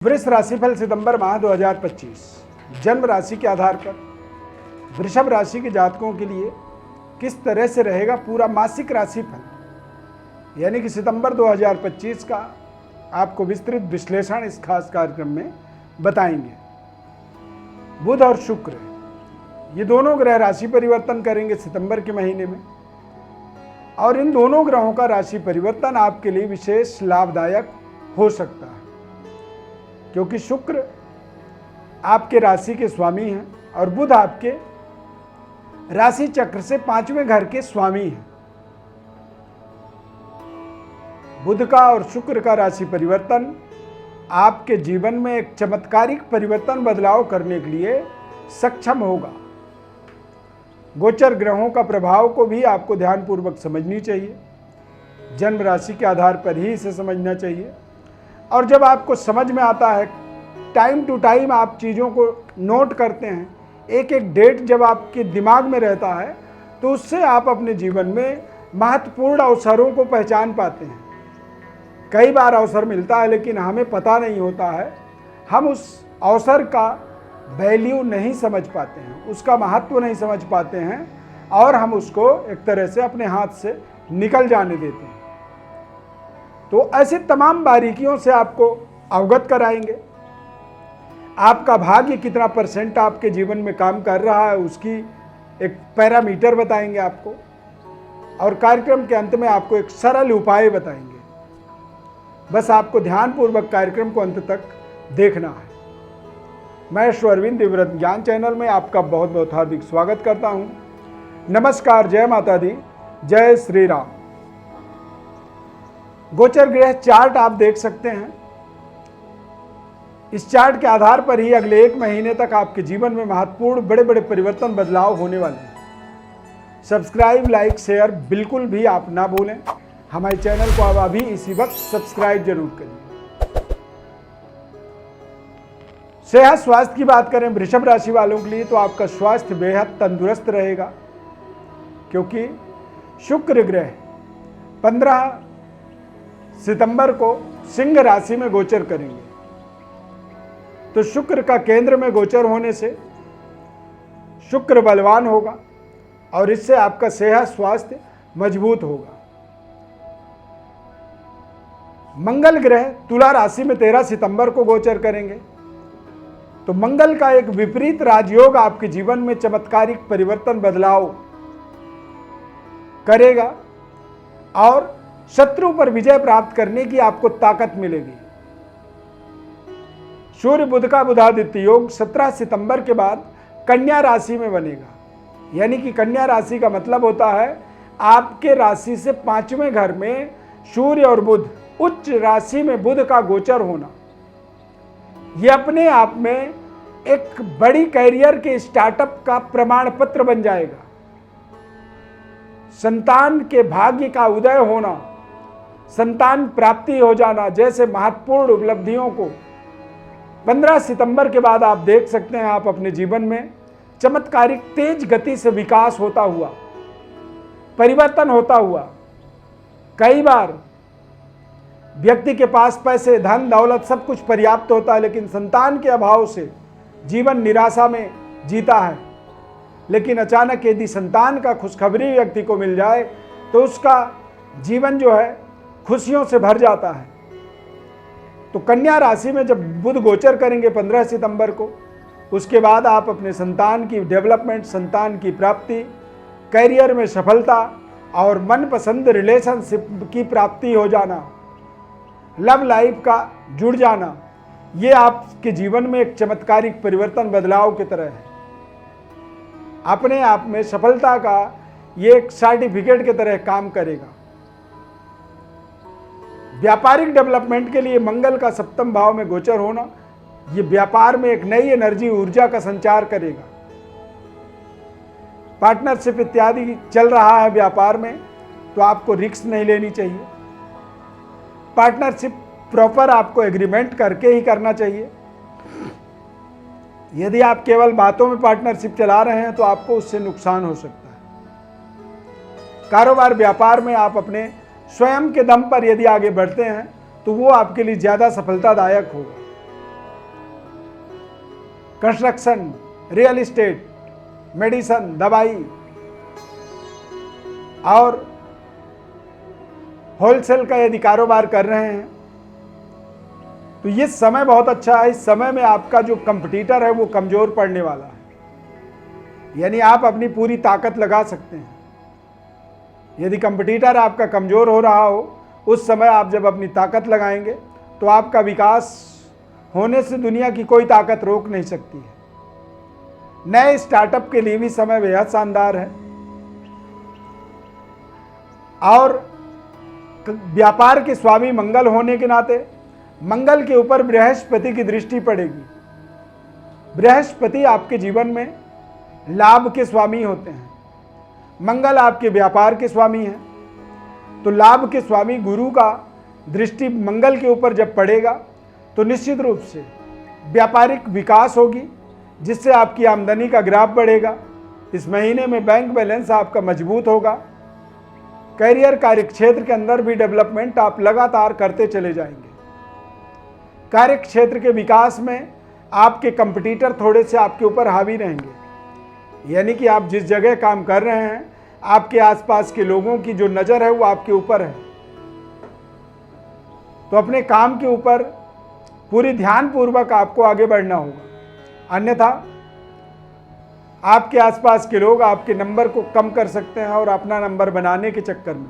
वृष राशिफल सितंबर माह 2025 जन्म राशि के आधार पर वृषभ राशि के जातकों के लिए किस तरह से रहेगा पूरा मासिक राशिफल, यानी कि सितंबर 2025 का आपको विस्तृत विश्लेषण इस खास कार्यक्रम में बताएंगे। बुध और शुक्र ये दोनों ग्रह राशि परिवर्तन करेंगे सितंबर के महीने में, और इन दोनों ग्रहों का राशि परिवर्तन आपके लिए विशेष लाभदायक हो सकता है, क्योंकि शुक्र आपके राशि के स्वामी हैं और बुध आपके राशि चक्र से 5वें घर के स्वामी हैं। बुध का और शुक्र का राशि परिवर्तन आपके जीवन में एक चमत्कारिक परिवर्तन बदलाव करने के लिए सक्षम होगा। गोचर ग्रहों का प्रभाव को भी आपको ध्यानपूर्वक समझनी चाहिए, जन्म राशि के आधार पर ही इसे समझना चाहिए। और जब आपको समझ में आता है, टाइम टू टाइम आप चीज़ों को नोट करते हैं, एक एक डेट जब आपके दिमाग में रहता है, तो उससे आप अपने जीवन में महत्वपूर्ण अवसरों को पहचान पाते हैं। कई बार अवसर मिलता है लेकिन हमें पता नहीं होता है, हम उस अवसर का वैल्यू नहीं समझ पाते हैं, उसका महत्व नहीं समझ पाते हैं, और हम उसको एक तरह से अपने हाथ से निकल जाने देते हैं। तो ऐसे तमाम बारीकियों से आपको अवगत कराएंगे। आपका भाग्य कितना % आपके जीवन में काम कर रहा है, उसकी एक पैरामीटर बताएंगे आपको, और कार्यक्रम के अंत में आपको एक सरल उपाय बताएंगे। बस आपको ध्यानपूर्वक कार्यक्रम को अंत तक देखना है। मैं अरविंद दिव्यव्रत ज्ञान चैनल में आपका बहुत बहुत हार्दिक स्वागत करता हूँ। नमस्कार, जय माता दी, जय श्री राम। गोचर ग्रह चार्ट आप देख सकते हैं। इस चार्ट के आधार पर ही अगले 1 महीने तक आपके जीवन में महत्वपूर्ण बड़े बड़े परिवर्तन बदलाव होने वाले हैं। सब्सक्राइब, लाइक, शेयर बिल्कुल भी आप ना भूलें। हमारे चैनल को अब अभी इसी वक्त सब्सक्राइब जरूर करिए। सेहत स्वास्थ्य की बात करें वृषभ राशि वालों के लिए, तो आपका स्वास्थ्य बेहद तंदुरुस्त रहेगा, क्योंकि शुक्र ग्रह 15 सितंबर को सिंह राशि में गोचर करेंगे। तो शुक्र का केंद्र में गोचर होने से शुक्र बलवान होगा और इससे आपका सेहत स्वास्थ्य मजबूत होगा। मंगल ग्रह तुला राशि में 13 सितंबर को गोचर करेंगे। तो मंगल का एक विपरीत राजयोग आपके जीवन में चमत्कारिक परिवर्तन बदलाव करेगा और शत्रु पर विजय प्राप्त करने की आपको ताकत मिलेगी। सूर्य बुध का बुधादित्य योग 17 सितंबर के बाद कन्या राशि में बनेगा, यानी कि कन्या राशि का मतलब होता है आपके राशि से 5वें घर में सूर्य और बुध, उच्च राशि में बुध का गोचर होना। यह अपने आप में एक बड़ी कैरियर के स्टार्टअप का प्रमाण पत्र बन जाएगा। संतान के भाग्य का उदय होना, संतान प्राप्ति हो जाना जैसे महत्वपूर्ण उपलब्धियों को 15 सितंबर के बाद आप देख सकते हैं। आप अपने जीवन में चमत्कारिक तेज गति से विकास होता हुआ, परिवर्तन होता हुआ। कई बार व्यक्ति के पास पैसे, धन, दौलत सब कुछ पर्याप्त होता है, लेकिन संतान के अभाव से जीवन निराशा में जीता है। लेकिन अचानक यदि संतान का खुशखबरी व्यक्ति को मिल जाए तो उसका जीवन जो है खुशियों से भर जाता है। तो कन्या राशि में जब बुध गोचर करेंगे 15 सितंबर को, उसके बाद आप अपने संतान की डेवलपमेंट, संतान की प्राप्ति, कैरियर में सफलता और मनपसंद रिलेशनशिप की प्राप्ति हो जाना, लव लाइफ का जुड़ जाना, ये आपके जीवन में एक चमत्कारिक परिवर्तन बदलाव की तरह है। अपने आप में सफलता का ये एक सर्टिफिकेट की तरह काम करेगा। व्यापारिक डेवलपमेंट के लिए मंगल का 7वें भाव में गोचर होना, ये व्यापार में एक नई एनर्जी, ऊर्जा का संचार करेगा। पार्टनरशिप इत्यादि चल रहा है व्यापार में, तो आपको रिस्क नहीं लेनी चाहिए। पार्टनरशिप प्रॉपर आपको एग्रीमेंट करके ही करना चाहिए। यदि आप केवल बातों में पार्टनरशिप चला रहे हैं तो आपको उससे नुकसान हो सकता है। कारोबार, व्यापार में आप अपने स्वयं के दम पर यदि आगे बढ़ते हैं तो वो आपके लिए ज़्यादा सफलतादायक होगा। कंस्ट्रक्शन, रियल इस्टेट, मेडिसन, दवाई और होलसेल का यदि कारोबार कर रहे हैं तो ये समय बहुत अच्छा है। इस समय में आपका जो कंपटीटर है वो कमजोर पड़ने वाला है, यानी आप अपनी पूरी ताकत लगा सकते हैं। यदि कंपटीटर आपका कमजोर हो रहा हो, उस समय आप जब अपनी ताकत लगाएंगे तो आपका विकास होने से दुनिया की कोई ताकत रोक नहीं सकती है। नए स्टार्टअप के लिए भी समय बेहद शानदार है और व्यापार के स्वामी मंगल होने के नाते मंगल के ऊपर बृहस्पति की दृष्टि पड़ेगी। बृहस्पति आपके जीवन में लाभ के स्वामी होते हैं, मंगल आपके व्यापार के स्वामी हैं, तो लाभ के स्वामी गुरु का दृष्टि मंगल के ऊपर जब पड़ेगा तो निश्चित रूप से व्यापारिक विकास होगी, जिससे आपकी आमदनी का ग्राफ बढ़ेगा। इस महीने में बैंक बैलेंस आपका मजबूत होगा। करियर कार्य क्षेत्र के अंदर भी डेवलपमेंट आप लगातार करते चले जाएंगे। कार्य क्षेत्र के विकास में आपके कंपटीटर थोड़े से आपके ऊपर हावी रहेंगे, यानी कि आप जिस जगह काम कर रहे हैं आपके आसपास के लोगों की जो नज़र है वो आपके ऊपर है, तो अपने काम के ऊपर पूरी ध्यानपूर्वक आपको आगे बढ़ना होगा। अन्यथा आपके आसपास के लोग आपके नंबर को कम कर सकते हैं और अपना नंबर बनाने के चक्कर में।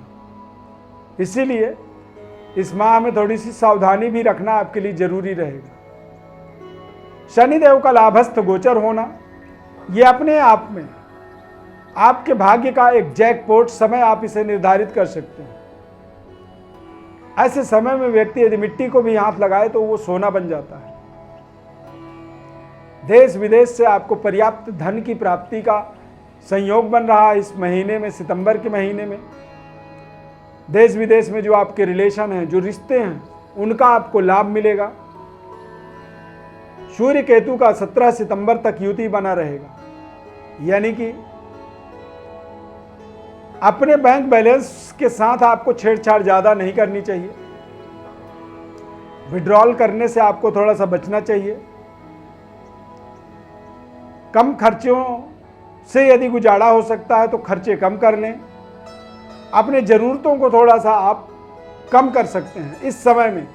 इसीलिए इस माह में थोड़ी सी सावधानी भी रखना आपके लिए जरूरी रहेगा। शनिदेव का लाभस्थ गोचर होना ये अपने आप में आपके भाग्य का एक जैकपॉट समय आप इसे निर्धारित कर सकते हैं। ऐसे समय में व्यक्ति यदि मिट्टी को भी हाथ लगाए तो वो सोना बन जाता है। देश विदेश से आपको पर्याप्त धन की प्राप्ति का संयोग बन रहा है। इस महीने में, सितंबर के महीने में देश विदेश में जो आपके रिलेशन हैं, जो रिश्ते हैं, उनका आपको लाभ मिलेगा। सूर्य केतु का 17 सितंबर तक युति बना रहेगा, यानी कि अपने बैंक बैलेंस के साथ आपको छेड़छाड़ ज्यादा नहीं करनी चाहिए। विड्रॉल करने से आपको थोड़ा सा बचना चाहिए। कम खर्चों से यदि गुजारा हो सकता है तो खर्चे कम कर लें। अपने ज़रूरतों को थोड़ा सा आप कम कर सकते हैं इस समय में,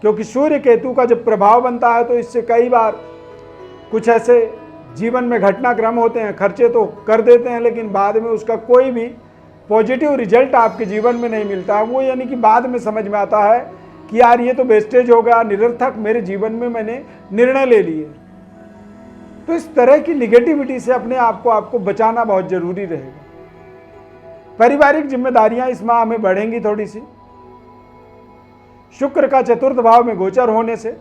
क्योंकि सूर्य केतु का जब प्रभाव बनता है तो इससे कई बार कुछ ऐसे जीवन में घटनाक्रम होते हैं, खर्चे तो कर देते हैं लेकिन बाद में उसका कोई भी पॉजिटिव रिजल्ट आपके जीवन में नहीं मिलता है। वो यानी कि बाद में समझ में आता है कि यार ये तो वेस्टेज हो गया, निरर्थक मेरे जीवन में मैंने निर्णय ले लिए। तो इस तरह की निगेटिविटी से अपने आप को आपको बचाना बहुत जरूरी रहेगा। पारिवारिक जिम्मेदारियां इस माह में बढ़ेंगी थोड़ी सी। शुक्र का चतुर्थ भाव में गोचर होने से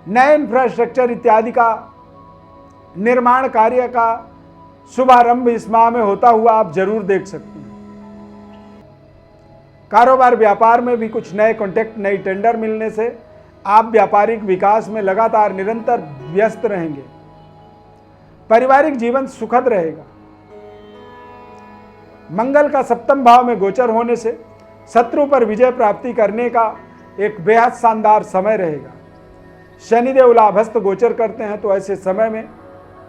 नए इंफ्रास्ट्रक्चर इत्यादि का निर्माण कार्य का शुभारंभ इस माह में होता हुआ आप जरूर देख सकते हैं। कारोबार व्यापार में भी कुछ नए कॉन्टैक्ट, नई टेंडर मिलने से आप व्यापारिक विकास में लगातार निरंतर व्यस्त रहेंगे। पारिवारिक जीवन सुखद रहेगा। मंगल का सप्तम भाव में गोचर होने से शत्रु पर विजय प्राप्ति करने का एक बेहद शानदार समय रहेगा। शनिदेव लाभस्थ गोचर करते हैं तो ऐसे समय में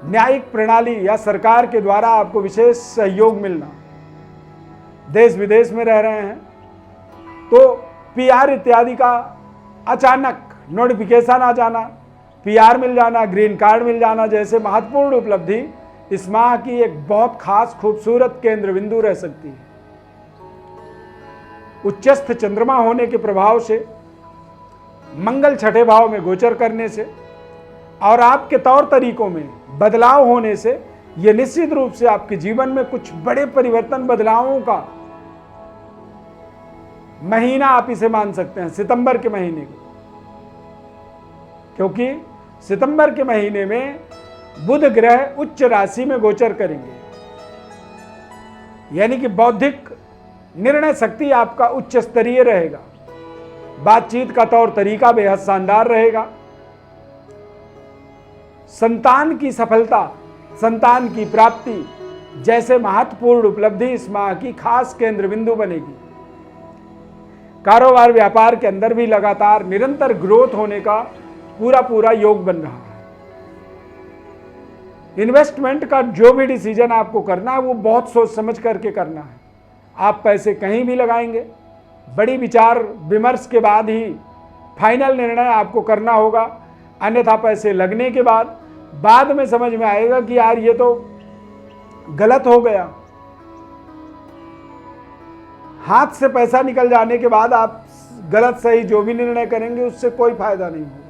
न्यायिक प्रणाली या सरकार के द्वारा आपको विशेष सहयोग मिलना। देश विदेश में रह रहे हैं तो पीआर इत्यादि का अचानक नोटिफिकेशन आ जाना, पीआर मिल जाना, ग्रीन कार्ड मिल जाना जैसे महत्वपूर्ण उपलब्धि इस माह की एक बहुत खास खूबसूरत केंद्र बिंदु रह सकती है। उच्चस्थ चंद्रमा होने के प्रभाव से, मंगल छठे भाव में गोचर करने से और आपके तौर तरीकों में बदलाव होने से यह निश्चित रूप से आपके जीवन में कुछ बड़े परिवर्तन, बदलावों का महीना आप इसे मान सकते हैं, सितंबर के महीने को। क्योंकि सितंबर के महीने में बुध ग्रह उच्च राशि में गोचर करेंगे, यानी कि बौद्धिक निर्णय शक्ति आपका उच्च स्तरीय रहेगा। बातचीत का तौर तरीका बेहद शानदार रहेगा। संतान की सफलता, संतान की प्राप्ति जैसे महत्वपूर्ण उपलब्धि इस माह की खास केंद्र बिंदु बनेगी। कारोबार व्यापार के अंदर भी लगातार निरंतर ग्रोथ होने का पूरा पूरा योग बन रहा है। इन्वेस्टमेंट का जो भी डिसीजन आपको करना है वो बहुत सोच समझ करके करना है। आप पैसे कहीं भी लगाएंगे, बड़ी विचार विमर्श के बाद ही फाइनल निर्णय आपको करना होगा, अन्यथा पैसे लगने के बाद में समझ में आएगा कि यार ये तो गलत हो गया। हाथ से पैसा निकल जाने के बाद आप गलत सही जो भी निर्णय करेंगे उससे कोई फायदा नहीं होगा।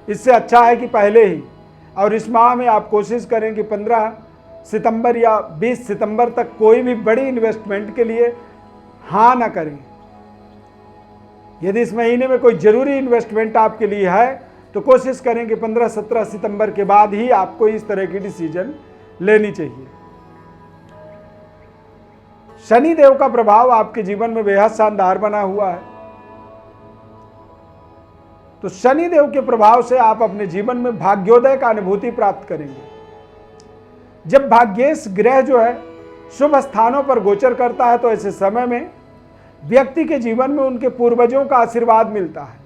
इससे अच्छा है कि पहले ही और इस माह में आप कोशिश करें कि 15 सितंबर या 20 सितंबर तक कोई भी बड़ी इन्वेस्टमेंट के लिए हाँ ना करें। यदि इस महीने में कोई ज़रूरी इन्वेस्टमेंट आपके लिए है तो कोशिश करें कि 15-17 सितंबर के बाद ही आपको इस तरह की डिसीजन लेनी चाहिए। शनि देव का प्रभाव आपके जीवन में बेहद शानदार बना हुआ है, तो शनि देव के प्रभाव से आप अपने जीवन में भाग्योदय का अनुभूति प्राप्त करेंगे। जब भाग्येश ग्रह जो है शुभ स्थानों पर गोचर करता है तो ऐसे समय में व्यक्ति के जीवन में उनके पूर्वजों का आशीर्वाद मिलता है।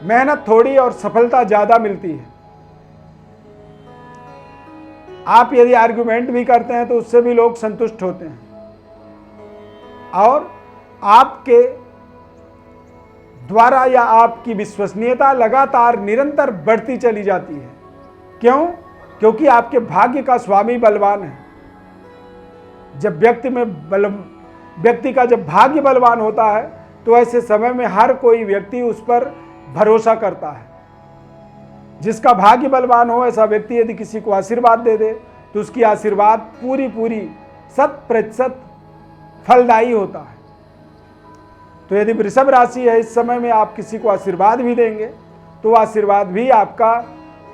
मेहनत थोड़ी और सफलता ज्यादा मिलती है। आप यदि आर्गुमेंट भी करते हैं तो उससे भी लोग संतुष्ट होते हैं और आपके द्वारा या आपकी विश्वसनीयता लगातार निरंतर बढ़ती चली जाती है। क्यों? क्योंकि आपके भाग्य का स्वामी बलवान है। जब व्यक्ति का जब भाग्य बलवान होता है तो ऐसे समय में हर कोई व्यक्ति उस पर भरोसा करता है। जिसका भाग्य बलवान हो ऐसा व्यक्ति यदि किसी को आशीर्वाद दे दे तो उसकी आशीर्वाद पूरी 100% फलदायी होता है। तो यदि वृषभ राशि है, इस समय में आप किसी को आशीर्वाद भी देंगे तो आशीर्वाद भी आपका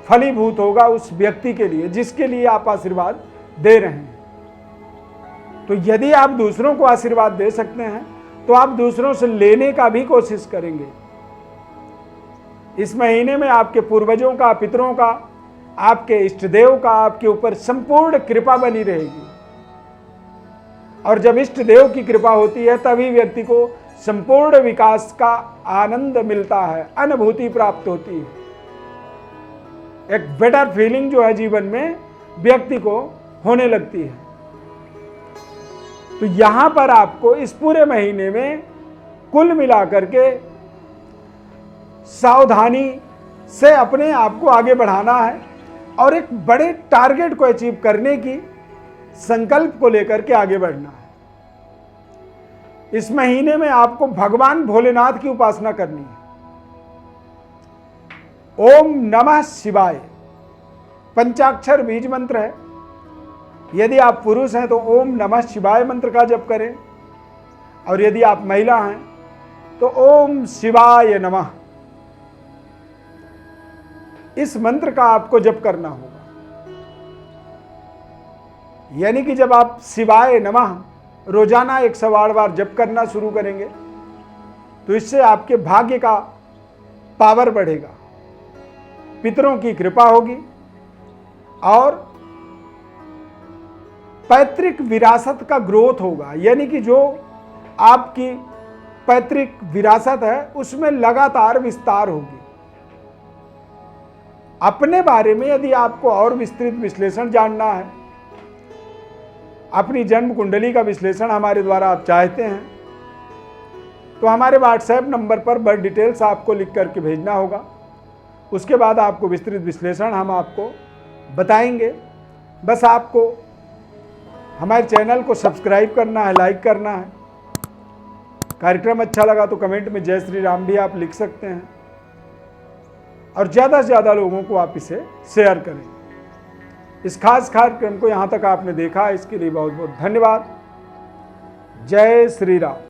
फलीभूत होगा उस व्यक्ति के लिए जिसके लिए आप आशीर्वाद दे रहे हैं। तो यदि आप दूसरों को आशीर्वाद दे सकते हैं तो आप दूसरों से लेने का भी कोशिश करेंगे। इस महीने में आपके पूर्वजों का, पितरों का, आपके इष्ट देव का आपके ऊपर संपूर्ण कृपा बनी रहेगी। और जब इष्ट देव की कृपा होती है तभी व्यक्ति को संपूर्ण विकास का आनंद मिलता है, अनुभूति प्राप्त होती है। एक बेटर फीलिंग जो है जीवन में व्यक्ति को होने लगती है। तो यहां पर आपको इस पूरे महीने में कुल मिलाकर के सावधानी से अपने आप को आगे बढ़ाना है और एक बड़े टारगेट को अचीव करने की संकल्प को लेकर के आगे बढ़ना है। इस महीने में आपको भगवान भोलेनाथ की उपासना करनी है। ओम नमः शिवाय पंचाक्षर बीज मंत्र है। यदि आप पुरुष हैं तो ओम नमः शिवाय मंत्र का जप करें और यदि आप महिला हैं तो ओम शिवाय नमः, इस मंत्र का आपको जप करना होगा। यानी कि जब आप शिवाय नमः रोजाना 108 बार जप करना शुरू करेंगे तो इससे आपके भाग्य का पावर बढ़ेगा, पितरों की कृपा होगी और पैतृक विरासत का ग्रोथ होगा। यानी कि जो आपकी पैतृक विरासत है उसमें लगातार विस्तार होगी। अपने बारे में यदि आपको और विस्तृत विश्लेषण जानना है, अपनी जन्म कुंडली का विश्लेषण हमारे द्वारा आप चाहते हैं तो हमारे व्हाट्सएप नंबर पर बर्थ डिटेल्स आपको लिख करके भेजना होगा। उसके बाद आपको विस्तृत विश्लेषण हम आपको बताएंगे। बस आपको हमारे चैनल को सब्सक्राइब करना है, लाइक करना है। कार्यक्रम अच्छा लगा तो कमेंट में जय श्री राम भी आप लिख सकते हैं और ज़्यादा से ज़्यादा लोगों को आप इसे शेयर करें। इस खास कार्यक्रम को यहाँ तक आपने देखा, इसके लिए बहुत बहुत धन्यवाद। जय श्री राम।